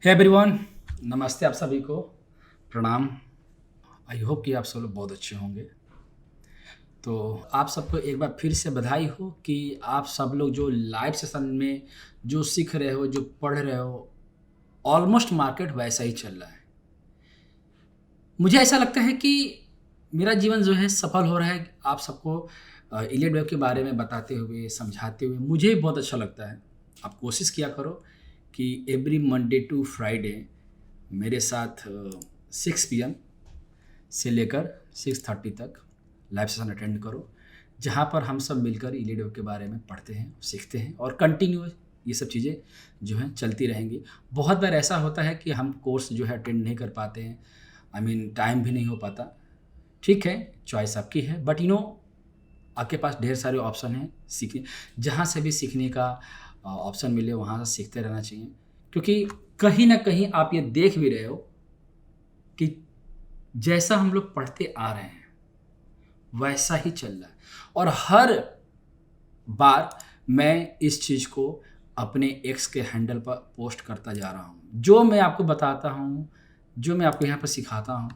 Hey everyone, नमस्ते आप सभी को। प्रणाम। आई होप कि आप सब लोग बहुत अच्छे होंगे। तो आप सबको एक बार फिर से बधाई हो कि आप सब लोग जो लाइव सेशन में जो सीख रहे हो, जो पढ़ रहे हो, ऑलमोस्ट मार्केट वैसा ही चल रहा है। मुझे ऐसा लगता है कि मेरा जीवन जो है सफल हो रहा है आप सबको इलियड वेव के बारे में बताते हुए, समझाते हुए। मुझे बहुत अच्छा लगता है। आप कोशिश किया करो कि एवरी मंडे टू फ्राइडे मेरे साथ 6 PM से लेकर 6:30 तक लाइव सेशन अटेंड करो, जहाँ पर हम सब मिलकर इलियड वेव के बारे में पढ़ते हैं, सीखते हैं और कंटिन्यू ये सब चीज़ें जो हैं चलती रहेंगी। बहुत बार ऐसा होता है कि हम कोर्स जो है अटेंड नहीं कर पाते हैं, टाइम भी नहीं हो पाता। ठीक है, चॉइस आपकी है, बट आपके पास ढेर सारे ऑप्शन हैं सीखने। जहाँ से भी सीखने का ऑप्शन मिले वहाँ से सीखते रहना चाहिए, क्योंकि कहीं ना कहीं आप ये देख भी रहे हो कि जैसा हम लोग पढ़ते आ रहे हैं वैसा ही चल रहा है। और हर बार मैं इस चीज़ को अपने एक्स के हैंडल पर पोस्ट करता जा रहा हूँ। जो मैं आपको बताता हूँ, जो मैं आपको यहाँ पर सिखाता हूँ,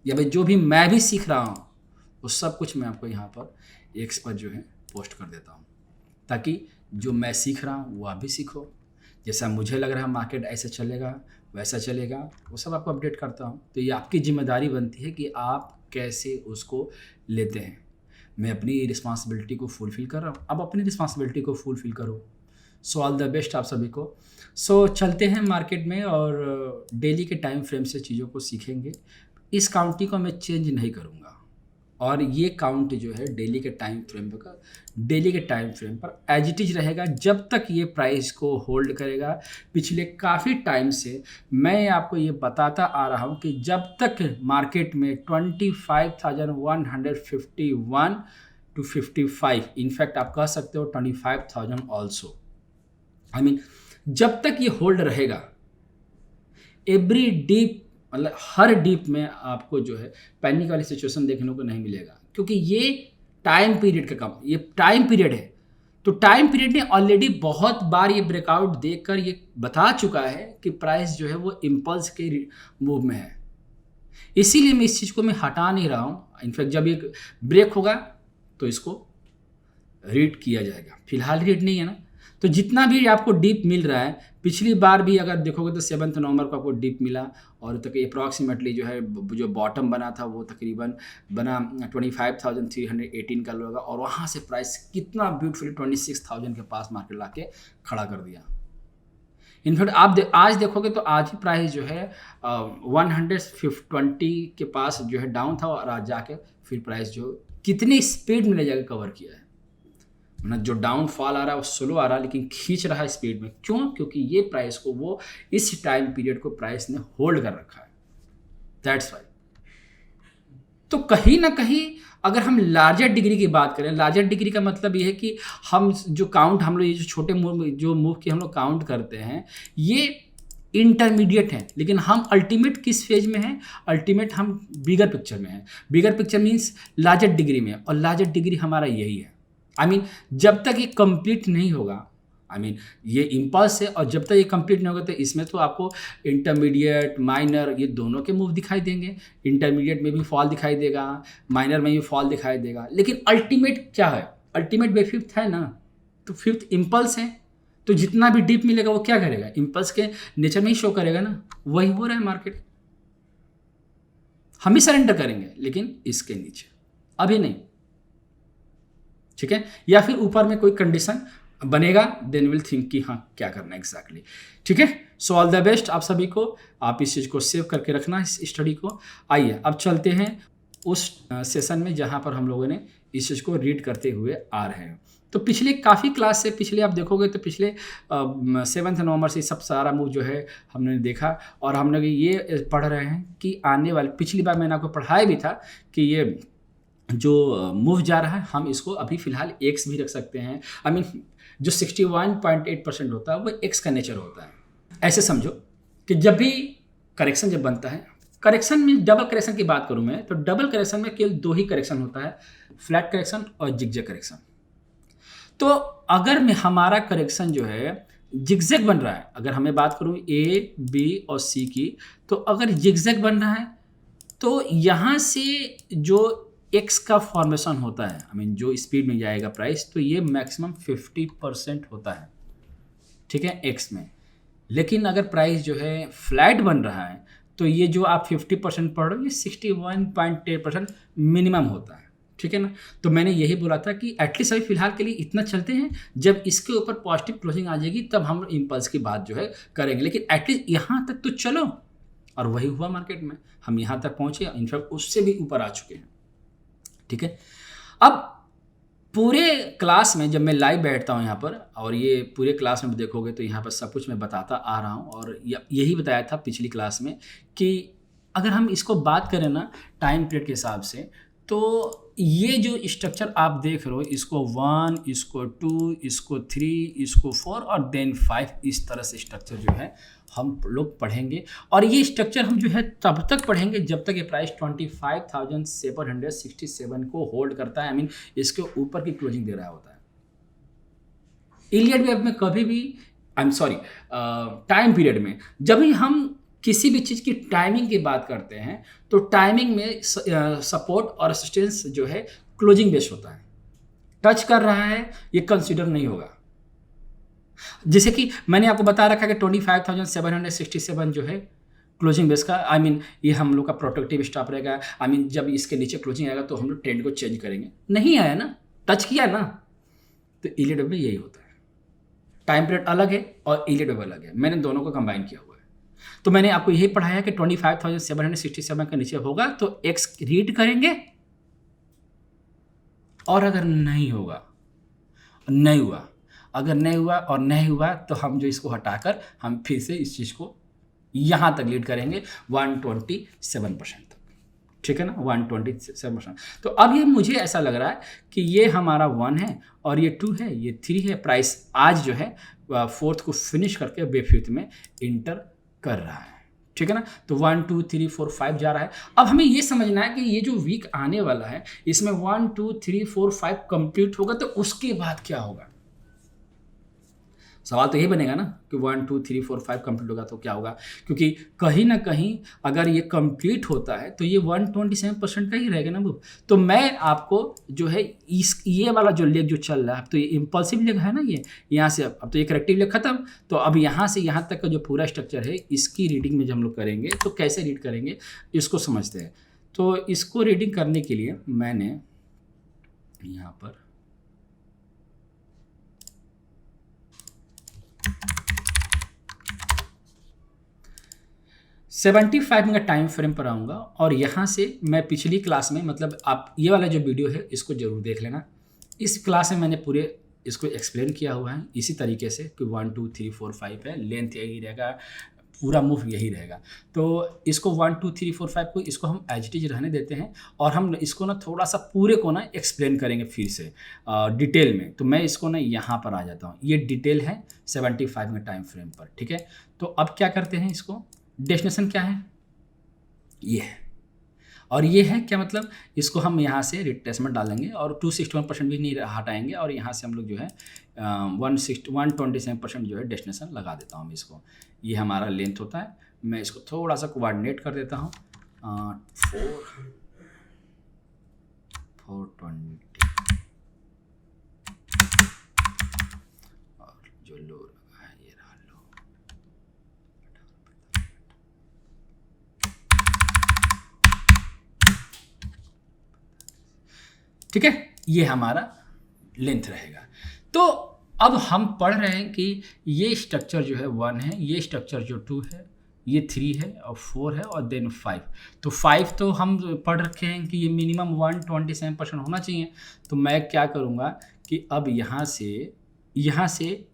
या भाई जो भी मैं भी सीख रहा हूँ, वो सब कुछ मैं आपको यहाँ पर एक्स पर जो है पोस्ट कर देता हूँ, ताकि जो मैं सीख रहा हूँ वो आप भी सीखो। जैसा मुझे लग रहा है मार्केट ऐसे चलेगा वैसा चलेगा, वो सब आपको अपडेट करता हूँ। तो ये आपकी जिम्मेदारी बनती है कि आप कैसे उसको लेते हैं। मैं अपनी रिस्पॉन्सिबिलिटी को फुलफ़िल कर रहा हूँ, अब अपनी रिस्पॉन्सिबिलिटी को फुलफ़िल करो। सो ऑल द बेस्ट आप सभी को। सो चलते हैं मार्केट में और डेली के टाइम फ्रेम से चीज़ों को सीखेंगे। इस काउंटिंग को मैं चेंज नहीं करूँगा, और ये काउंट जो है डेली के टाइम फ्रेम पर एज इट इज रहेगा जब तक ये प्राइस को होल्ड करेगा। पिछले काफ़ी टाइम से मैं आपको ये बताता आ रहा हूँ कि जब तक मार्केट में 25,151 to 55, इनफैक्ट आप कह सकते हो 25,000 ऑल्सो, जब तक ये होल्ड रहेगा, एवरी डीप मतलब हर डीप में आपको जो है पैनिक वाली सिचुएशन देखने को नहीं मिलेगा, क्योंकि ये टाइम पीरियड का कम, ये टाइम पीरियड है। तो टाइम पीरियड ने ऑलरेडी बहुत बार ये ब्रेकआउट देखकर ये बता चुका है कि प्राइस जो है वो इम्पल्स के मूव में है। इसीलिए मैं इस चीज़ को मैं हटा नहीं रहा हूँ। इनफैक्ट जब ये ब्रेक होगा तो इसको रीड किया जाएगा। फिलहाल रीड नहीं है ना, तो जितना भी आपको डीप मिल रहा है, पिछली बार भी अगर देखोगे तो 7 नवंबर को आपको डीप मिला, और तक अप्रॉक्सीमेटली जो है जो बॉटम बना था वो तकरीबन बना 25,318 का लो होगा, और वहाँ से प्राइस कितना ब्यूटीफुली 26,000 के पास मार्केट ला के खड़ा कर दिया। इनफैक्ट आप आज देखोगे तो आज ही प्राइस जो है 120 के पास जो है डाउन था, और आज जाके फिर प्राइस जो कितनी स्पीड में ले जाकर कवर किया है। मतलब जो डाउनफॉल आ रहा है वो स्लो आ रहा है, लेकिन खींच रहा है स्पीड में। क्यों? क्योंकि ये प्राइस को वो इस टाइम पीरियड को प्राइस ने होल्ड कर रखा है, दैट्स वाई। तो कहीं ना कहीं अगर हम लार्जर डिग्री की बात करें, लार्जर डिग्री का मतलब ये है कि हम जो काउंट हम लोग ये जो छोटे मूव की हम लोग काउंट करते हैं, ये इंटरमीडिएट हैं, लेकिन हम अल्टीमेट किस फेज में हैं? अल्टीमेट हम बिगर पिक्चर में हैं। Bigger picture means larger degree में, और लार्जर डिग्री हमारा यही है। जब तक ये कंप्लीट नहीं होगा, ये इम्पल्स है, और जब तक ये कंप्लीट नहीं होगा तो इसमें तो आपको इंटरमीडिएट, माइनर, ये दोनों के मूव दिखाई देंगे। इंटरमीडिएट में भी फॉल दिखाई देगा, माइनर में भी फॉल दिखाई देगा, लेकिन अल्टीमेट क्या है? अल्टीमेट वे फिफ्थ है ना, तो फिफ्थ इम्पल्स है। तो जितना भी डीप मिलेगा वो क्या करेगा? इम्पल्स के नेचर में ही शो करेगा ना। वही हो रहा है मार्केट। हम ही सरेंडर करेंगे, लेकिन इसके नीचे अभी नहीं, ठीक है? या फिर ऊपर में कोई कंडीशन बनेगा, देन विल थिंक कि हाँ क्या करना है एग्जैक्टली, ठीक है? सो ऑल द बेस्ट आप सभी को। आप इस चीज़ को सेव करके रखना, इस स्टडी को। आइए अब चलते हैं उस सेशन में जहाँ पर हम लोगों ने इस चीज़ को रीड करते हुए आ रहे हैं। तो पिछले काफ़ी क्लास से, पिछले आप देखोगे तो पिछले 7 नवंबर से सब सारा मूव जो है हमने देखा, और हम लोग ये पढ़ रहे हैं कि आने वाले, पिछली बार मैंने आपको पढ़ाया भी था कि ये जो मूव जा रहा है हम इसको अभी फ़िलहाल एक्स भी रख सकते हैं। जो 61.8% होता है वो एक्स का नेचर होता है। ऐसे समझो कि जब भी करेक्शन जब बनता है, करेक्शन में डबल करेक्शन की बात करूं मैं, तो डबल करेक्शन में केवल 2 ही करेक्शन होता है, फ्लैट करेक्शन और जिगजैग करेक्शन। तो अगर मैं हमारा करेक्शन जो है जिगजैग बन रहा है, अगर हमें बात करूँ ए, बी और सी की, तो अगर जिगजैग बन रहा है तो यहाँ से जो एक्स का फॉर्मेशन होता है, आई मीन जो स्पीड में जाएगा प्राइस, तो ये मैक्सिमम 50% होता है, ठीक है, एक्स में। लेकिन अगर प्राइस जो है फ्लैट बन रहा है तो ये जो आप 50% पढ़ रहे हो, ये 61.8% मिनिमम होता है, ठीक है ना। तो मैंने यही बोला था कि एटलीस्ट अभी फिलहाल के लिए इतना चलते हैं, जब इसके ऊपर पॉजिटिव क्लोजिंग आ जाएगी तब हम इम्पल्स की बात जो है करेंगे, लेकिन एटलीस्ट यहाँ तक तो चलो। और वही हुआ मार्केट में, हम यहाँ तक पहुँचे, इनफैक्ट उससे भी ऊपर आ चुके हैं, ठीक है। अब पूरे क्लास में जब मैं लाइव बैठता हूँ यहाँ पर, और ये पूरे क्लास में देखोगे तो यहाँ पर सब कुछ मैं बताता आ रहा हूँ, और यही बताया था पिछली क्लास में कि अगर हम इसको बात करें ना टाइम पीरियड के हिसाब से, तो ये जो स्ट्रक्चर आप देख रहे हो, इसको 1, इसको 2, इसको 3, इसको 4 और देन 5, इस तरह से स्ट्रक्चर जो है हम लोग पढ़ेंगे। और ये स्ट्रक्चर हम जो है तब तक पढ़ेंगे जब तक ये प्राइस 25,767 को होल्ड करता है, आई मीन इसके ऊपर की क्लोजिंग दे रहा होता है। इलियड वेव में कभी भी, I am sorry, time period में जब भी हम किसी भी चीज़ की टाइमिंग की बात करते हैं तो टाइमिंग में सपोर्ट और रेजिस्टेंस जो है क्लोजिंग बेस्ड होता है। टच कर रहा है ये कंसीडर नहीं होगा। जैसे कि मैंने आपको बता रखा है कि 25,767 जो है क्लोजिंग बेस का, आई मीन ये हम लोग का प्रोटेक्टिव स्टॉप रहेगा। आई मीन जब इसके नीचे क्लोजिंग आएगा तो हम लोग ट्रेंड को चेंज करेंगे। नहीं आया ना, टच किया ना, तो इलियड वेव में यही होता है। टाइम पीरियड अलग है और इलियड वेव अलग है, मैंने दोनों को कंबाइन किया हुआ है। तो मैंने आपको यही पढ़ाया कि 25,767 के नीचे होगा तो एक्स रीड करेंगे, और अगर नहीं होगा, नहीं हुआ, अगर नहीं हुआ और नहीं हुआ तो हम जो इसको हटाकर हम फिर से इस चीज़ को यहाँ तक लीड करेंगे 127% तक, ठीक है ना, 127%। तो अब ये मुझे ऐसा लग रहा है कि ये हमारा 1 है और ये 2 है, ये 3 है। प्राइस आज जो है 4th को फिनिश करके बे 5th में इंटर कर रहा है, ठीक है ना। तो 1 2 3 4 5 जा रहा है। अब हमें ये समझना है कि ये जो वीक आने वाला है इसमें 1 2 3 4 5 कंप्लीट होगा तो उसके बाद क्या होगा। सवाल तो यही बनेगा ना कि 1 2 3 4 5 कंप्लीट होगा तो क्या होगा, क्योंकि कहीं ना कहीं अगर ये कंप्लीट होता है तो ये 127% का ही रहेगा ना बुक। तो मैं आपको जो है ये वाला जो लेग जो चल रहा है, तो ये इम्पल्सिव लेग है ना, ये यहाँ से अब तो ये करेक्टिव लेग खत्म, तो अब यहाँ से यहाँ तक का जो पूरा स्ट्रक्चर है इसकी रीडिंग में जब हम लोग करेंगे तो कैसे रीड करेंगे इसको समझते हैं। तो इसको रीडिंग करने के लिए मैंने यहाँ पर 75 का टाइम फ्रेम पर आऊँगा, और यहाँ से मैं पिछली क्लास में, मतलब आप ये वाला जो वीडियो है इसको ज़रूर देख लेना। इस क्लास में मैंने पूरे इसको एक्सप्लेन किया हुआ है इसी तरीके से कि 1 2 3 4 5 है, लेंथ यही रहेगा, पूरा मूव यही रहेगा। तो इसको 1 2 3 4 5 को इसको हम एज इट इज रहने देते हैं, और हम इसको ना थोड़ा सा पूरे को ना एक्सप्लेन करेंगे फिर से डिटेल में। तो मैं इसको ना यहाँ पर आ जाता हूँ, ये डिटेल है 75 का टाइम फ्रेम पर, ठीक है। तो अब क्या करते हैं, इसको डेस्टिनेशन क्या है, ये है, और ये है क्या, मतलब इसको हम यहाँ से रिट्रेसमेंट डालेंगे और 261% भी नहीं हटाएंगे, और यहाँ से हम लोग जो है 127% जो है डेस्टिनेशन लगा देता हूँ मैं इसको। ये हमारा लेंथ होता है, मैं इसको थोड़ा सा कोऑर्डिनेट कर देता हूँ 420, और जो लो लगा है ये रहा लो, ठीक है, ये हमारा लेंथ रहेगा। तो अब हम पढ़ रहे हैं कि ये स्ट्रक्चर जो है 1 है, ये स्ट्रक्चर जो 2 है, ये 3 है और 4 है और देन 5। तो 5 तो हम पढ़ रखे हैं कि ये मिनिमम 127% होना चाहिए। तो मैं क्या करूँगा कि अब यहाँ से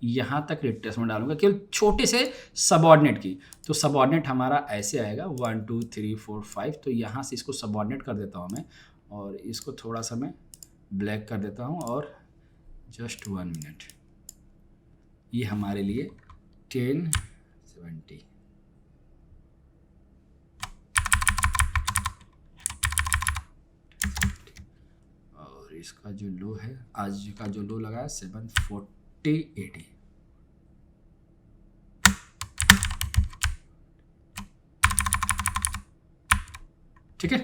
यहाँ तक रिट्रेसमेंट डालूंगा केवल छोटे से सबऑर्डिनेट की। तो सबऑर्डिनेट हमारा ऐसे आएगा 1 2 3 4 5। तो यहाँ से इसको सबऑर्डिनेट कर देता हूँ मैं, और इसको थोड़ा सा मैं ब्लैक कर देता हूँ, और जस्ट 1 मिनट, ये हमारे लिए 1070, और इसका जो लो है आज का जो लो लगा है 74080, ठीक है।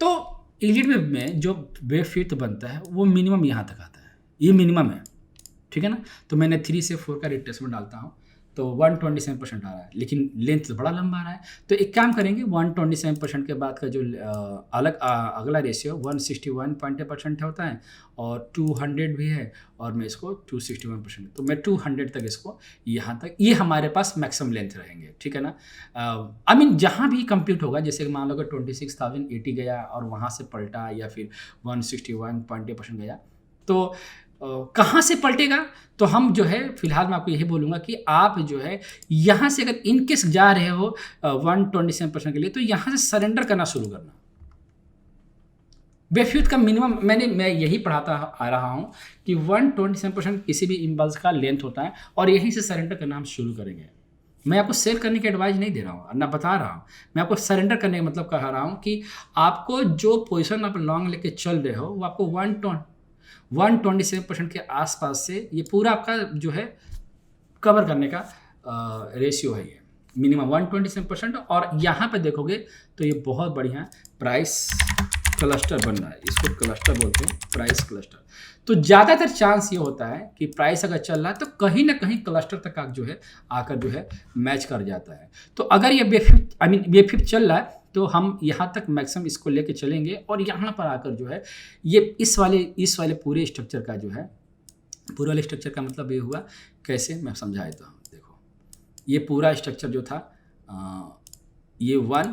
तो इलिड वेव में जो वेव फिफ्थ बनता है वो मिनिमम यहाँ तक आता है, ये मिनिमम है, ठीक है ना। तो मैंने 3 से 4 का रिट्रेसमेंट डालता हूँ तो 127% आ रहा है, लेकिन लेंथ तो बड़ा लंबा आ रहा है। तो एक काम करेंगे, 127% के बाद का जो अगला रेशियो 161% होता है और 200 भी है, और मैं इसको 261%, तो मैं 200 तक इसको यहाँ तक, ये हमारे पास मैक्सिमम लेंथ रहेंगे, ठीक है ना। आई मीन जहाँ भी कंप्लीट होगा, जैसे मान लो कि 26,080 गया और वहाँ से पलटा, या फिर 161.8% गया, तो कहाँ से पलटेगा, तो हम जो है फिलहाल मैं आपको यही बोलूँगा कि आप जो है यहाँ से अगर इनकेस जा रहे हो 127% के लिए, तो यहाँ से सरेंडर करना शुरू करना। वेव का मिनिमम मैं यही पढ़ाता आ रहा हूँ कि 127% किसी भी इम्पल्स का लेंथ होता है, और यहीं से सरेंडर करना हम शुरू करेंगे। मैं आपको सेल करने की एडवाइस नहीं दे रहा हूँ, ना बता रहा हूँ, मैं आपको सरेंडर करने का मतलब कह रहा हूँ कि आपको जो पोजीशन आप लॉन्ग लेके चल रहे हो वो आपको 127% के आसपास से ये पूरा आपका जो है कवर करने का रेशियो है, ये मिनिमम 127%। और यहाँ पे देखोगे तो ये बहुत बढ़िया प्राइस क्लस्टर बन रहा है, इसको क्लस्टर बोलते हैं, प्राइस क्लस्टर। तो ज़्यादातर चांस ये होता है कि प्राइस अगर चल रहा है तो कहीं ना कहीं क्लस्टर तक जो है आकर जो है मैच कर जाता है। तो अगर ये वेव फिफ्थ चल रहा है तो हम यहाँ तक मैक्सिमम इसको लेके चलेंगे, और यहाँ पर आकर जो है ये इस वाले पूरे स्ट्रक्चर का जो है, पूरे वाले स्ट्रक्चर का मतलब ये हुआ, कैसे मैं समझा देता हूँ। देखो ये पूरा स्ट्रक्चर जो था, ये 1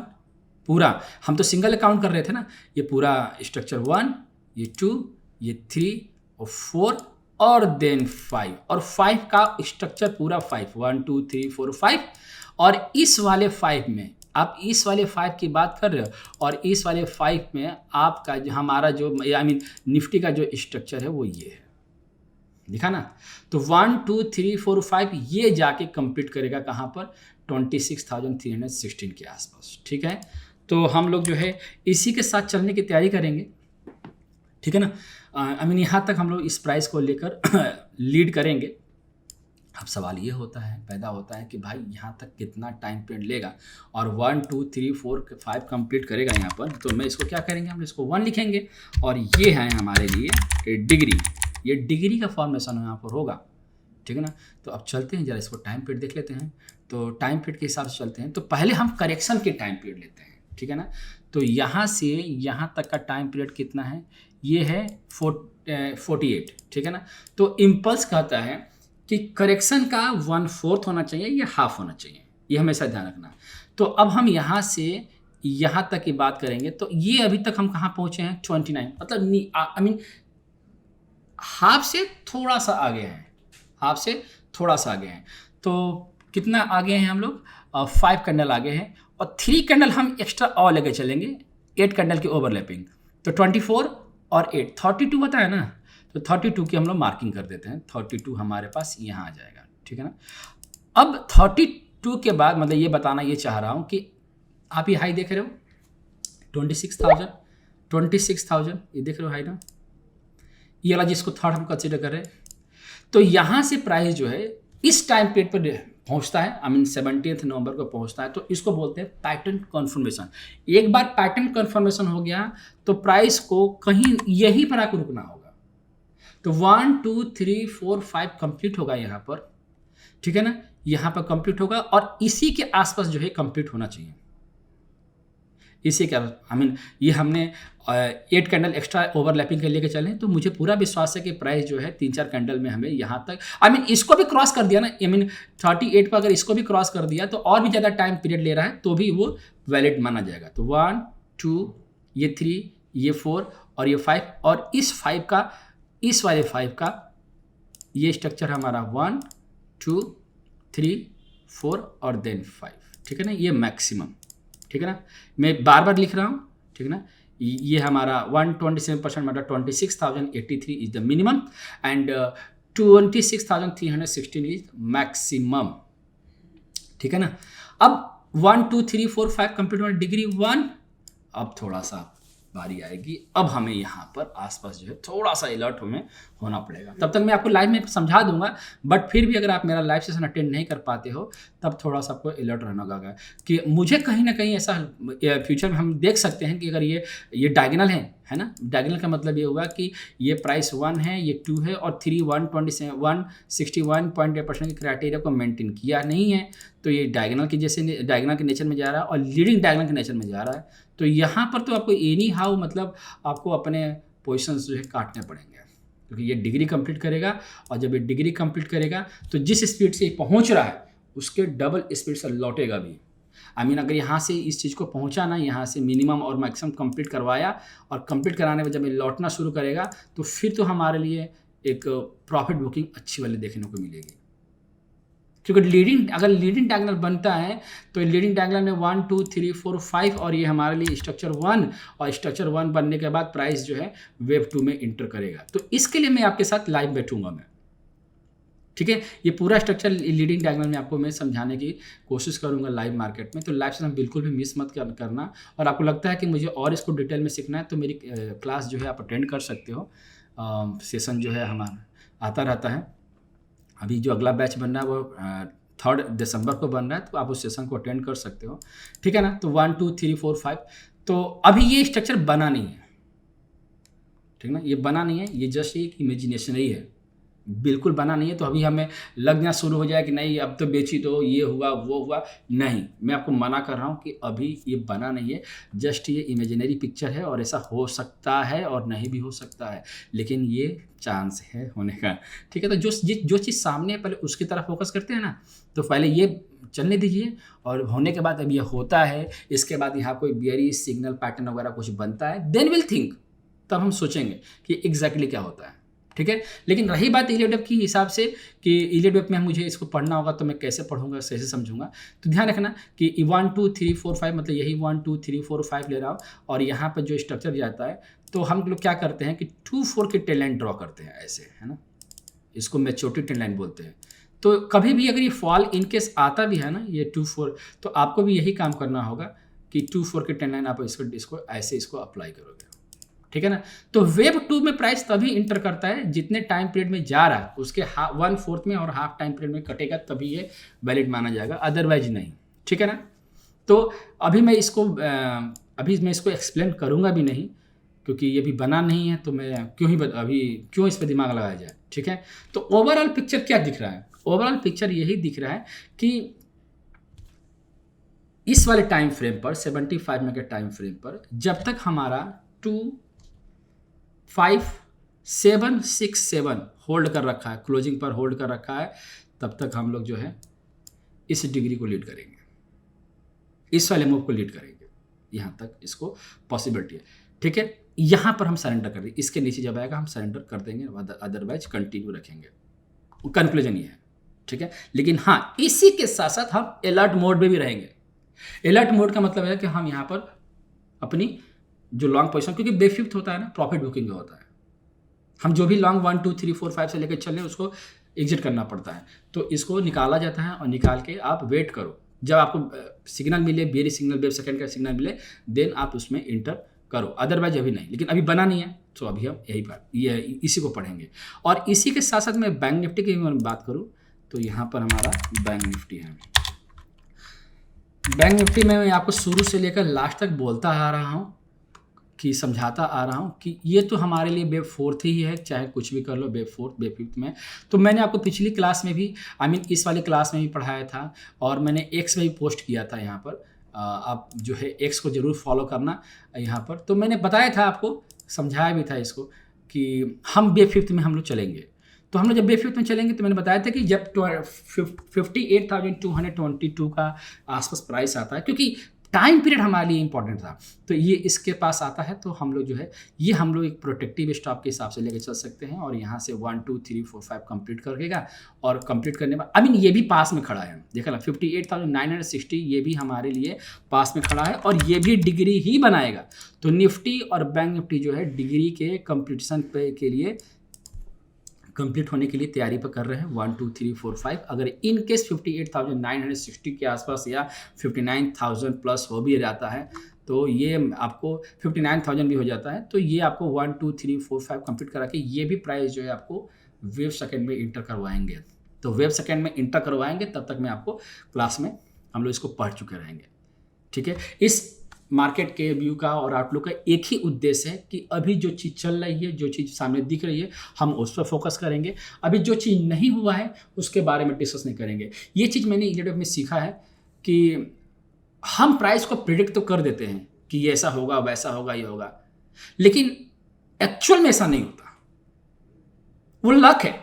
पूरा, हम तो सिंगल अकाउंट कर रहे थे ना, ये पूरा स्ट्रक्चर 1, ये 2, ये 3 और 4 और देन 5, और 5 का स्ट्रक्चर पूरा 5, 1 2 3 4 5, और इस वाले 5 में आप इस वाले 5 की बात कर रहे हो, और इस वाले 5 में आपका जो हमारा जो निफ्टी का जो स्ट्रक्चर है वो ये है, दिखा ना। तो 1 2 3 4 5 ये जाके कंप्लीट करेगा कहाँ पर, 26,316 के आसपास, ठीक है। तो हम लोग जो है इसी के साथ चलने की तैयारी करेंगे, ठीक है ना। यहाँ तक हम लोग इस प्राइस को लेकर लीड करेंगे। अब सवाल ये पैदा होता है कि भाई यहाँ तक कितना टाइम पीरियड लेगा, और 1 2 3 4 5 कंप्लीट करेगा यहाँ पर, तो मैं इसको क्या करेंगे, हम इसको 1 लिखेंगे, और ये है हमारे लिए डिग्री, ये डिग्री का फॉर्मेशन यहाँ पर होगा, ठीक है ना। तो अब चलते हैं जरा इसको टाइम पीरियड देख लेते हैं। तो टाइम पीरियड के हिसाब से चलते हैं, तो पहले हम करेक्शन के टाइम पीरियड लेते हैं, ठीक है ना। तो यहाँ से यहाँ तक का टाइम पीरियड कितना है, ये है 48, ठीक है ना। तो इम्पल्स कहता है कि करेक्शन का 1/4 होना चाहिए या हाफ होना चाहिए, ये हमेशा ध्यान रखना। तो अब हम यहाँ से यहाँ तक की बात करेंगे, तो ये अभी तक हम कहाँ पहुँचे हैं, 29, मतलब हाफ से थोड़ा सा आगे हैं, हाफ से थोड़ा सा आगे हैं। तो कितना आगे हैं हम लोग, 5 कैंडल आगे हैं, और 3 कैंडल हम एक्स्ट्रा और लेके चलेंगे, 8 कैंडल की ओवरलैपिंग। तो 24 और 8 32 बताया ना, तो 32 की हम लोग मार्किंग कर देते हैं, 32 हमारे पास यहाँ आ जाएगा, ठीक है ना। अब 32 के बाद मतलब ये बताना ये चाह रहा हूँ कि आप ये हाई देख रहे हो 26,000 ये देख रहे हो हाई ना, ये वाला जिसको थर्ड हम कंसिडर कर रहे हैं। तो यहाँ से प्राइस जो है इस टाइम पीरियड पर पहुँचता है, 17 नवंबर को पहुँचता है, तो इसको बोलते हैं पैटर्न कन्फर्मेशन। एक बार पैटर्न कन्फर्मेशन हो गया तो प्राइस को कहीं यहीं पर आकर रुकना होगा। तो 1 2 3 4 5 कंप्लीट होगा यहाँ पर, ठीक है ना, यहाँ पर कंप्लीट होगा, और इसी के आसपास जो है कंप्लीट होना चाहिए, इसी के ये हमने 8 कैंडल एक्स्ट्रा ओवरलैपिंग के लेके चलें, तो मुझे पूरा विश्वास है कि प्राइस जो है 3-4 कैंडल में हमें यहाँ तक इसको भी क्रॉस कर दिया ना, 38 पर अगर इसको भी क्रॉस कर दिया तो और भी ज़्यादा टाइम पीरियड ले रहा है तो भी वो वैलिड माना जाएगा। तो 1 2 ये 3 ये 4 और ये 5, और इस 5 का इस वाले 5 का ये स्ट्रक्चर हमारा 1 2 3 4 और देन 5, ठीक है ना, ये मैक्सिमम, ठीक है ना। मैं बार बार लिख रहा हूँ, ठीक है ना। ये हमारा 127% मतलब 26,083 is the minimum, and 26,316 is maximum, ठीक है ना। अब 1 2 3 4 5 कंप्लीट डिग्री 1, अब थोड़ा सा बारी आएगी। अब हमें यहाँ पर आसपास जो है थोड़ा सा अलर्ट हमें होना पड़ेगा। तब तक मैं आपको लाइव में समझा दूंगा, बट फिर भी अगर आप मेरा लाइव सेशन अटेंड नहीं कर पाते हो तब थोड़ा सा आपको अलर्ट रहना होगा कि मुझे कहीं ना कहीं ऐसा फ्यूचर में हम देख सकते हैं कि अगर ये डायगोनल है ना। डायगोनल का मतलब ये हुआ कि ये प्राइस 1 है, ये 2 है और 3 161.8% के क्राइटेरिया को मेंटेन किया नहीं है, तो ये डायगोनल की जैसे डायगोनल के नेचर में जा रहा है और लीडिंग डायगोनल के नेचर में जा रहा है। तो यहाँ पर तो आपको एनी हाउ मतलब आपको अपने पोजिशंस जो है काटने पड़ेंगे, क्योंकि ये डिग्री कंप्लीट करेगा और जब ये डिग्री कंप्लीट करेगा तो जिस स्पीड से ये पहुँच रहा है उसके डबल स्पीड से लौटेगा भी। अगर यहाँ से इस चीज़ को पहुँचा ना, यहाँ से मिनिमम और मैक्सिमम कंप्लीट करवाया और कंप्लीट कराने में जब ये लौटना शुरू करेगा तो फिर तो हमारे लिए एक प्रॉफिट बुकिंग अच्छी वाली देखने को मिलेगी। क्योंकि अगर लीडिंग डायगोनल बनता है तो लीडिंग डायगोनल में 1 2 3 4 5 और ये हमारे लिए स्ट्रक्चर 1, और स्ट्रक्चर 1 बनने के बाद प्राइस जो है वेव 2 में इंटर करेगा। तो इसके लिए मैं आपके साथ लाइव बैठूंगा मैं, ठीक है। ये पूरा स्ट्रक्चर लीडिंग डायगोनल में आपको मैं समझाने की कोशिश करूंगा लाइव मार्केट में। तो लाइव सेशन बिल्कुल भी मिस मत करना। और आपको लगता है कि मुझे और इसको डिटेल में सीखना है तो मेरी क्लास जो है आप अटेंड कर सकते हो। सेशन जो है हमारा आता रहता है। अभी जो अगला बैच बन रहा है वो 3 दिसंबर को बन रहा है, तो आप उस सेशन को अटेंड कर सकते हो, ठीक है ना। तो 1 2 3 4 5 तो अभी ये स्ट्रक्चर बना नहीं है, ठीक ना। ये बना नहीं है, ये जस्ट एक इमेजिनेशन ही है, बिल्कुल बना नहीं है। तो अभी हमें लगना शुरू हो जाए कि नहीं अब तो बेची तो ये हुआ वो हुआ, नहीं, मैं आपको मना कर रहा हूँ कि अभी ये बना नहीं है। जस्ट ये इमेजिनरी पिक्चर है और ऐसा हो सकता है और नहीं भी हो सकता है, लेकिन ये चांस है होने का, ठीक है। तो जो चीज़ सामने है पहले उसकी तरफ फोकस करते हैं ना, तो पहले ये चलने दीजिए और होने के बाद अब ये होता है, इसके बाद यहाँ कोई बेयरिश सिग्नल पैटर्न वगैरह कुछ बनता है, देन विल थिंक, तब हम सोचेंगे कि एग्जैक्टली क्या होता है, ठीक है। लेकिन रही बात इलियड की हिसाब से कि इलियड में मुझे इसको पढ़ना होगा तो मैं कैसे पढ़ूंगा, कैसे समझूंगा, तो ध्यान रखना कि 1 2 3 4 5 मतलब यही 1 2 3 4 5 ले रहा हूँ। और यहाँ पर जो स्ट्रक्चर जाता है तो हम लोग क्या करते हैं कि 2 4 की टेल लाइन ड्रॉ करते हैं ऐसे, है ना। इसको मैच्योरिटी टेल लाइन बोलते हैं। तो कभी भी अगर ये फॉल इनकेस आता भी है ना, ये 2 4, तो आपको भी यही काम करना होगा कि 2 4 की टेल लाइन आप इसको ऐसे इसको अप्लाई करोगे, ठीक है ना। तो वेव 2 में प्राइस तभी इंटर करता है जितने टाइम पीरियड में जा रहा है उसके 1/4 में और हाफ टाइम पीरियड में कटेगा, तभी ये वैलिड माना जाएगा, अदरवाइज नहीं, ठीक है ना। तो अभी मैं इसको एक्सप्लेन करूंगा भी नहीं, क्योंकि ये भी बना नहीं है, तो मैं क्यों इस पर दिमाग लगाया जाए, ठीक है। तो ओवरऑल पिक्चर क्या दिख रहा है? ओवरऑल पिक्चर यही दिख रहा है कि इस वाले टाइम फ्रेम पर 75 मिनट के टाइम फ्रेम पर जब तक हमारा 2 5 7 6 7 होल्ड कर रखा है, क्लोजिंग पर होल्ड कर रखा है, तब तक हम लोग जो है इस डिग्री को लीड करेंगे, इस वाले मूव को लीड करेंगे, यहाँ तक इसको पॉसिबिलिटी है, ठीक है। यहाँ पर हम सरेंडर कर देंगे, इसके नीचे जब आएगा हम सरेंडर कर देंगे, अदरवाइज कंटिन्यू रखेंगे। कंक्लूजन ये है, ठीक है। लेकिन हाँ, इसी के साथ साथ हम अलर्ट मोड में भी रहेंगे। अलर्ट मोड का मतलब है कि हम यहाँ पर अपनी जो लॉन्ग पोजीशन, क्योंकि बेफिफ्थ होता है ना, प्रॉफिट बुकिंग में होता है, हम जो भी लॉन्ग 1 2 3 4 5 से लेकर चल रहे हैं उसको एग्जिट करना पड़ता है, तो इसको निकाला जाता है और निकाल के आप वेट करो, जब आपको सिग्नल मिले, बेयरिश सिग्नल, वेव सेकंड का सिग्नल मिले, देन आप उसमें इंटर करो, अदरवाइज अभी नहीं। लेकिन अभी बना नहीं है तो अभी हम इसी को पढ़ेंगे। और इसी के साथ साथ मैं बैंक निफ्टी की बात करूँ तो यहाँ पर हमारा बैंक निफ्टी है। बैंक निफ्टी में मैं आपको शुरू से लेकर लास्ट तक बोलता आ रहा हूँ कि समझाता आ रहा हूँ कि ये तो हमारे लिए वेब 4 ही है, चाहे कुछ भी कर लो वेब 4 वेब 5 में। तो मैंने आपको पिछली क्लास में भी इस वाले क्लास में भी पढ़ाया था और मैंने एक्स में भी पोस्ट किया था। यहाँ पर आप जो है एक्स को ज़रूर फॉलो करना यहाँ पर। तो मैंने बताया था आपको, समझाया भी था इसको कि हम वेब 5 में हम लोग चलेंगे। तो हम लोग जब वेब 5 में चलेंगे तो मैंने बताया था कि जब 58,222 का आसपास प्राइस आता है, क्योंकि टाइम पीरियड हमारे लिए इंपॉर्टेंट था, तो ये इसके पास आता है तो हम लोग जो है ये हम लोग एक प्रोटेक्टिव स्टॉप के हिसाब से लेकर चल सकते हैं। और यहाँ से 1 2 3 4 5 कंप्लीट करेगा और कंप्लीट करने में ये भी पास में खड़ा है, देखा ना 58,960, ये भी हमारे लिए पास में खड़ा है और ये भी डिग्री ही बनाएगा। तो निफ्टी और बैंक निफ्टी जो है डिग्री के कंपटीशन पे के लिए कंप्लीट होने के लिए तैयारी पर कर रहे हैं 1 2 3 4 5। अगर इन केस 58,960 के आसपास या 59,000 प्लस हो भी जाता है तो ये आपको 59,000 भी हो जाता है। तो ये आपको 1 2 3 4 5 कंप्लीट करा के ये भी प्राइस जो है आपको वेव सेकंड में इंटर करवाएँगे। तो वेव सेकंड में इंटर करवाएँगे तब तक मैं आपको क्लास में हम लोग इसको पढ़ चुके रहेंगे। ठीक है? इस मार्केट के व्यू का और आउटलुक का एक ही उद्देश्य है कि अभी जो चीज़ चल रही है, जो चीज़ सामने दिख रही है, हम उस पर फोकस करेंगे। अभी जो चीज़ नहीं हुआ है, उसके बारे में डिस्कस नहीं करेंगे। ये चीज़ मैंने यूट्यूब में सीखा है कि हम प्राइस को प्रिडिक्ट तो कर देते हैं कि ये ऐसा होगा, वैसा होगा, ये होगा, लेकिन एक्चुअल में ऐसा नहीं होता। वो लक है।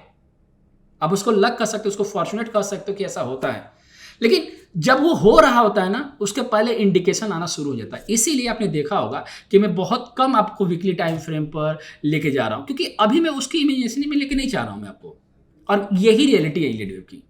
आप उसको लक कह सकते हो, उसको फॉर्चुनेट कह सकते हो कि ऐसा होता है। लेकिन जब वो हो रहा होता है ना, उसके पहले इंडिकेशन आना शुरू हो जाता है। इसीलिए आपने देखा होगा कि मैं बहुत कम आपको वीकली टाइम फ्रेम पर लेके जा रहा हूं, क्योंकि अभी मैं उसकी इमेजिनेशन में लेके नहीं जा रहा हूं मैं आपको। और यही रियलिटी है ईलेडवेव की।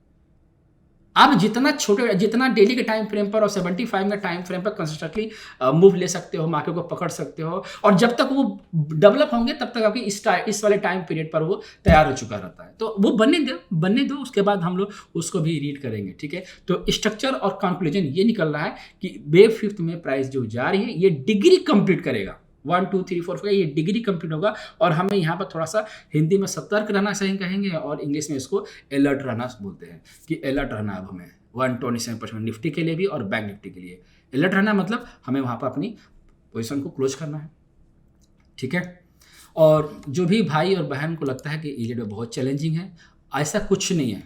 आप जितना डेली के टाइम फ्रेम पर और 75 के टाइम फ्रेम पर कंसिस्टेंटली मूव ले सकते हो, मार्केट को पकड़ सकते हो, और जब तक वो डेवलप होंगे तब तक आपकी इस वाले टाइम पीरियड पर वो तैयार हो चुका रहता है। तो वो बनने दो, उसके बाद हम लोग उसको भी रीड करेंगे। ठीक है? तो स्ट्रक्चर और कंक्लूजन ये निकल रहा है कि वेव फिफ्थ में प्राइस जो जा रही है ये डिग्री कंप्लीट करेगा। 1 2 3 4 5 ये डिग्री कंप्लीट होगा। और हमें यहाँ पर थोड़ा सा हिंदी में सतर्क रहना सही कहेंगे, और इंग्लिश में इसको अलर्ट रहना बोलते हैं कि अलर्ट रहना। अब हमें 127% निफ्टी के लिए भी और बैंक निफ्टी के लिए अलर्ट रहना, मतलब हमें वहाँ पर अपनी पोजीशन को क्लोज करना है। ठीक है? और जो भी भाई और बहन को लगता है कि ईलेड बहुत चैलेंजिंग है, ऐसा कुछ नहीं है।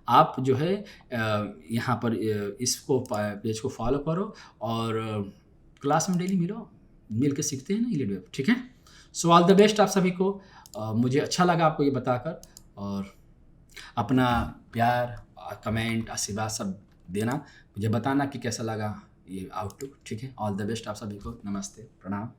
आप जो है यहाँ पर इसको पेज को फॉलो करो और क्लास में डेली मिल के सीखते हैं ना ईलेड वेब। ठीक है? सो ऑल द बेस्ट आप सभी को। मुझे अच्छा लगा आपको ये बताकर, और अपना प्यार, कमेंट, आशीर्वाद सब देना, मुझे बताना कि कैसा लगा ये आउटलुक। ठीक है? ऑल द बेस्ट आप सभी को। नमस्ते, प्रणाम।